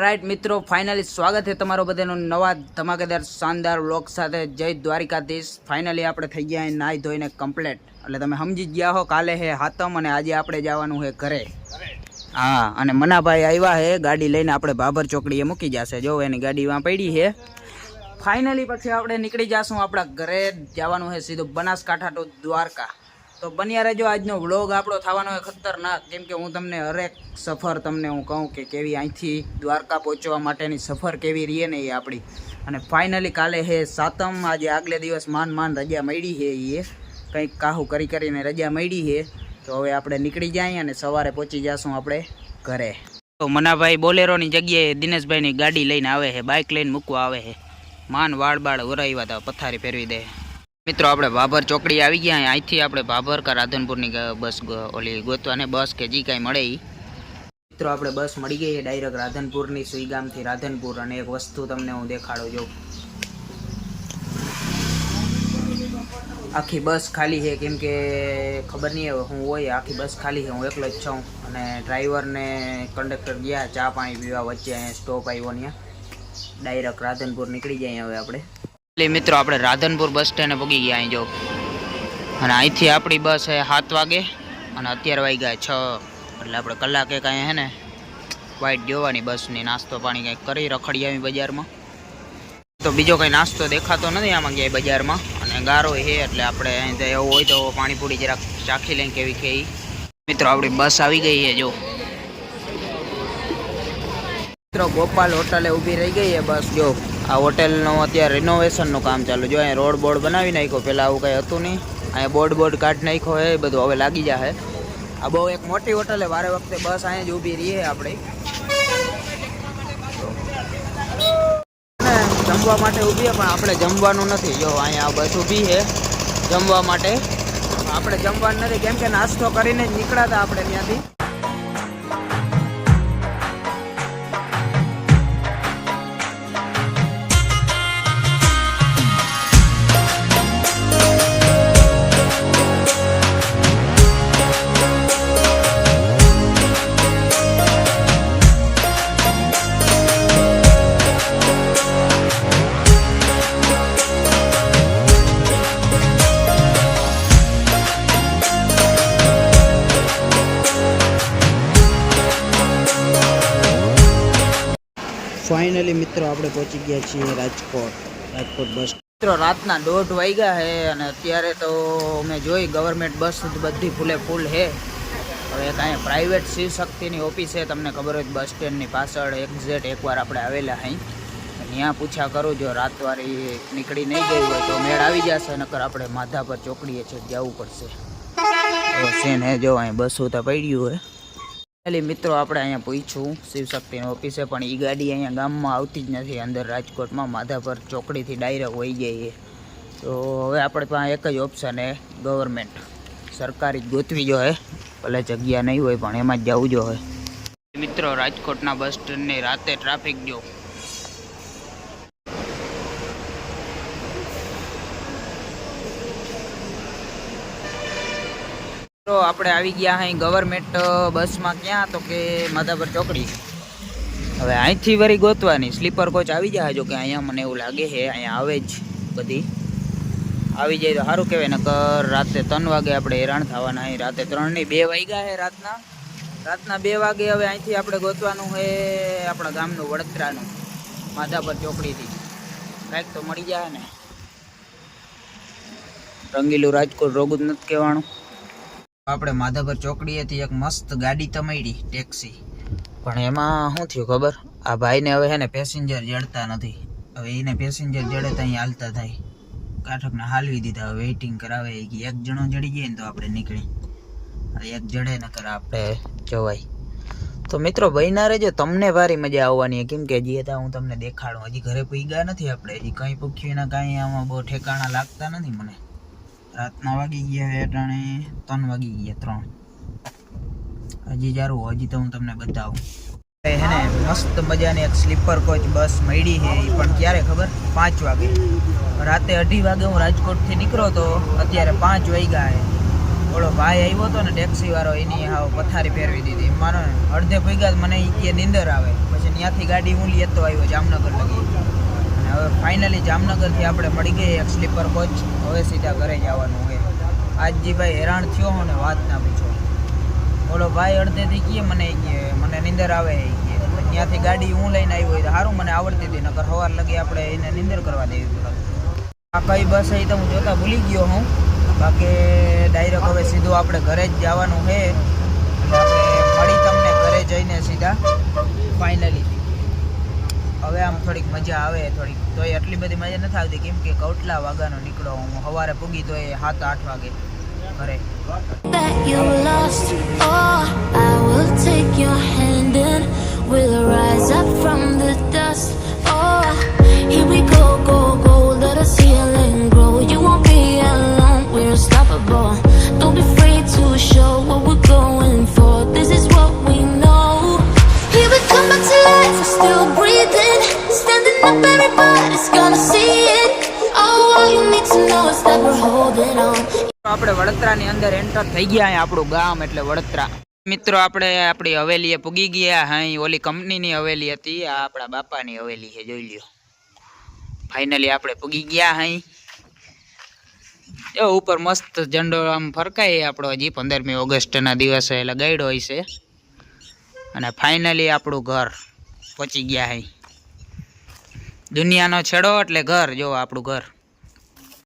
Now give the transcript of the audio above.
Right મિત્રો, finally સ્વાગત છે તમારો બધાનો નવા ધમાકેદાર શાનદાર વ્લોગ સાથે. જય દ્વારિકાધીશ. ફાઇનલી આપણે થઈ ગયા નાહી ધોઈને કમ્પ્લેટ, એટલે તમે સમજી ગયા હો કાલે હે હાતમ અને આજે આપણે જવાનું છે ઘરે. હા, અને મનાભાઈ આવ્યા છે ગાડી લઈને, આપણે બાબર ચોકડીએ મૂકી જશે. જો એની ગાડી વાં પડી છે. ફાઇનલી પછી આપણે નીકળી જશું આપણા ઘરે. જવાનું છે સીધું બનાસકાંઠા ટુ દ્વારકા. તો બન્યા રહેજો. આજનો વ્લોગ આપણો થવાનો હોય ખતરનાક, કેમ કે હું તમને હરેક સફર તમને હું કહું કે કેવી અહીંથી દ્વારકા પહોંચવા માટેની સફર કેવી રહીએ ને એ આપણી. અને ફાઇનલી કાલે હે સાતમ. આજે આગલે દિવસ માંડ રજા મળી છે, એ કંઈક કાહું કરીને રજા મળી છે. તો હવે આપણે નીકળી જાય અને સવારે પહોંચી જશું આપણે ઘરે. તો મનાભાઈ બોલેરોની જગ્યાએ દિનેશભાઈની ગાડી લઈને આવે છે, બાઇક લઈને મૂકવા આવે છે. વાળ ઉરાવ્યા હતા, પથારી ફેરવી દે. મિત્રો આપણે ભાભર ચોકડી આવી ગયા. અહીંથી આપણે ભાભર કે રાધનપુરની બસ ઓલી ગોતવાને બસ કે જે કાંઈ મળે એ. મિત્રો આપણે બસ મળી ગઈ ડાયરેક્ટ રાધનપુરની, સુઈગામથી રાધનપુર. અને એક વસ્તુ તમને હું દેખાડું જો, આખી બસ ખાલી છે. કેમ કે ખબર નહીં હવે હું હોય, આખી બસ ખાલી છે. હું એકલો જ છું. અને ડ્રાઈવર ને કંડક્ટર ગયા ચા પાણી પીવા. વચ્ચે અહીંયા સ્ટોપ આવ્યો, ત્યાં ડાયરેક્ટ રાધનપુર નીકળી જાય હવે આપણે. મિત્રો આપણે રાધનપુર બસ સ્ટેન્ડે પહોંચી ગયા અહીં જો. અને અહીંથી આપણી બસ છે 7 વાગે અને અત્યારે વાગ્યા 6. એટલે આપણે કલાકે કાંઈ હે ને વાઇટ જોવાની બસની. નાસ્તો પાણી કંઈક કરી રખડી આવી બજારમાં. તો બીજો કંઈ નાસ્તો દેખાતો નથી આમાં ક્યાંય બજારમાં. અને ગારો છે એટલે આપણે અહીં એવું હોય તો પાણીપુરી જરાક ચાખી લઈને કેવી કે. મિત્રો આપણી બસ આવી ગઈ છે જો. મિત્રો ગોપાલ હોટલે ઊભી રહી ગઈ છે બસ જો. આ હોટેલનું અત્યારે રિનોવેશનનું કામ ચાલુ. જો અહીંયા રોડ બનાવી નાખ્યો. પહેલાં આવું કંઈ હતું નહીં. અહીંયા બોર્ડ કાઢી નાખ્યો એ બધું હવે લાગી જશે. આ બહુ એક મોટી હોટલ છે. વારે વખતે બસ અહીંયા જ ઊભી રહીએ આપણે. જમવા માટે ઊભી પણ આપણે જમવાનું નથી. જો અહીંયા બસ ઊભી છે જમવા માટે. આપણે જમવાનું નથી, કેમ કે નાસ્તો કરીને જ નીકળ્યા હતા આપણે ત્યાંથી. ફાઇનલી મિત્રો આપણે પહોંચી ગયા છીએ રાજકોટ બસ. મિત્રો રાતના 1:30 વાગ્યા છે અને અત્યારે તો મેં જોઈ ગવર્મેન્ટ બસ બધી ફૂલ છે. હવે કાંઈ પ્રાઇવેટ શિવશક્તિની ઓફિસ છે, તમને ખબર હોય બસ સ્ટેન્ડની પાછળ એક્ઝેક્ટ એકવાર આપણે આવેલા અહીં. ત્યાં પૂછા કરું, જો રાતવાળી નીકળી નહીં ગઈ હોય તો મેળ આવી જશે, નકર આપણે માધાપર ચોકડીએ છે જવું પડશે. સીન હે જો અહીં બસો તો પડ્યું હે. મિત્રો આપણે અહીંયા પૂછ્યું શિવશક્તિની ઓફિસે, પણ એ ગાડી અહીંયા ગામમાં આવતી જ નથી. અંદર રાજકોટમાં માધાપર ચોકડીથી ડાયરેક્ટ વહી જઈએ. તો હવે આપણે પાસે એક જ ઓપ્શન હે, ગવર્મેન્ટ સરકારી જ ગોતવી જોઈએ. ભલે જગ્યા નહીં હોય પણ એમાં જ જવું જોઈએ. મિત્રો રાજકોટના બસ સ્ટેન્ડની રાતે ટ્રાફિક જો. તો આપણે આવી ગયા અહીં ગવર્મેન્ટ બસમાં. ક્યાં તો કે માધાપર ચોકડી. હવે અહીંથી વળી ગોતવાની સ્લીપર કોચ આવી જાય. જો કે અહીંયા મને એવું લાગે છે અહીંયા આવે જ બધી. આવી જાય તો સારું કહેવાય. નકર રાતે 3 વાગે આપણે હેરાન થવાના. અહીં રાતે 3 નહીં 2 વાગ્યા છે રાતના 2 વાગે. હવે અહીંથી આપણે ગોતવાનું છે આપણા ગામનું વડોદરાનું માધાપર ચોકડીથી. કાંઈક તો મળી જાય ને. રંગીલું રાજકોટ રોગું જ નથી કહેવાનું. આપણે માધાપર ચોકડીએથી એક મસ્ત ગાડી તો મળી ટેક્સી. પણ એમાં શું થયું ખબર, આ ભાઈને હવે છે ને પેસેન્જર જડતા નથી. હવે એને પેસેન્જર જડે તો અહીં હાલતા થાય. કાઠકને હાલવી દીધા, હવે વેઇટિંં કરાવે. એક જણો જડી જાય ને તો આપણે નીકળી. એક જડે ન કરે આપણે જવાય. તો મિત્રો બન્યા રહેજો, તમને ભારી મજા આવવાની. કેમ કે હજી હતા હું તમને દેખાડું. હજી ઘરે પૂગ્યા નથી આપણે. હજી કંઈ પૂછ્યું કાંઈ આમાં બહુ ઠેકાણા લાગતા નથી મને. રાતના વાગી ગયા અટાણે 3 વાગી ગયા 3. હજી જારું હજી તો હું તમને બતાવું. હે ને મસ્ત મજાની એક સ્લીપર કોચ બસ મળી છે. એ પણ ક્યારે ખબર, 5 વાગે. રાતે 2:30 વાગે હું રાજકોટથી નીકળ્યો તો અત્યારે 5 વાગ્યા છે. ઓલો ભાઈ આવ્યો હતો ને ટેક્સી વાળો, એની હાવ પથારી ફેરવી દીધી. માનો ને અડધે ભેગા મને એ કે નીંદર આવે. પછી ત્યાંથી ગાડી હું લેતો આવ્યો જામનગર લગી. અને હવે ફાઇનલી જામનગરથી આપણે મળી ગઈ એક સ્લીપર કોચ. હવે સીધા ઘરે જવાનું હોય. આજજી ભાઈ હેરાન થયો હો ને વાત ના પૂછો. ઓલો ભાઈ અડધેથી કહે મને નીંદર આવે એ કે ત્યાંથી ગાડી હું લઈને આવ્યો હોય તો સારું, મને આવડતી હતી, નકર સવાર લગી આપણે એને નીંદર કરવા દેવી પડે. આ કઈ બસ એ તો હું જોતા ભૂલી ગયો હું. બાકી ડાયરેક્ટ હવે સીધું આપણે ઘરે જ જવાનું છે. આપણે મળી તમને ઘરે જઈને સીધા ફાઇનલી. હવે આમ થોડીક મજા આવે થોડીક, તો એટલી બધી મજા નથી આવતી કેમ કે કેટલા વાગ્યાનો નીકળો હું. સવારે પૂગી તો 7-8 વાગે ઘરે. Don't be afraid to show what we're going for. This is what we know. Here we come back to life, we're still breathing. Standing up, everybody's gonna see it. Oh, all you need to know is that we're holding on. આપણે વડોદરાની અંદર enter થઈ ગયા. અહીં આપણું ગામ એટલે વડોદરા. મિત્રો આપણે આપણી હવેલીએ પૂગી ગયા. અહીં ઓલી કંપનીની હવેલી હતી, આ આપણા બાપાની હવેલી છે, જોઈ લ્યો. ફાઇનલી આપણે પૂગી ગયા. અહીં ઉપર મસ્ત ઝંડો આમ ફરકાય આપણો. હજી 15મી ઓગસ્ટના દિવસે લગાડ્યો હોય છે. અને ફાઇનલી આપણું ઘર પહોંચી ગયા. અહીં દુનિયાનો છેડો એટલે ઘર. જો આપણું ઘર.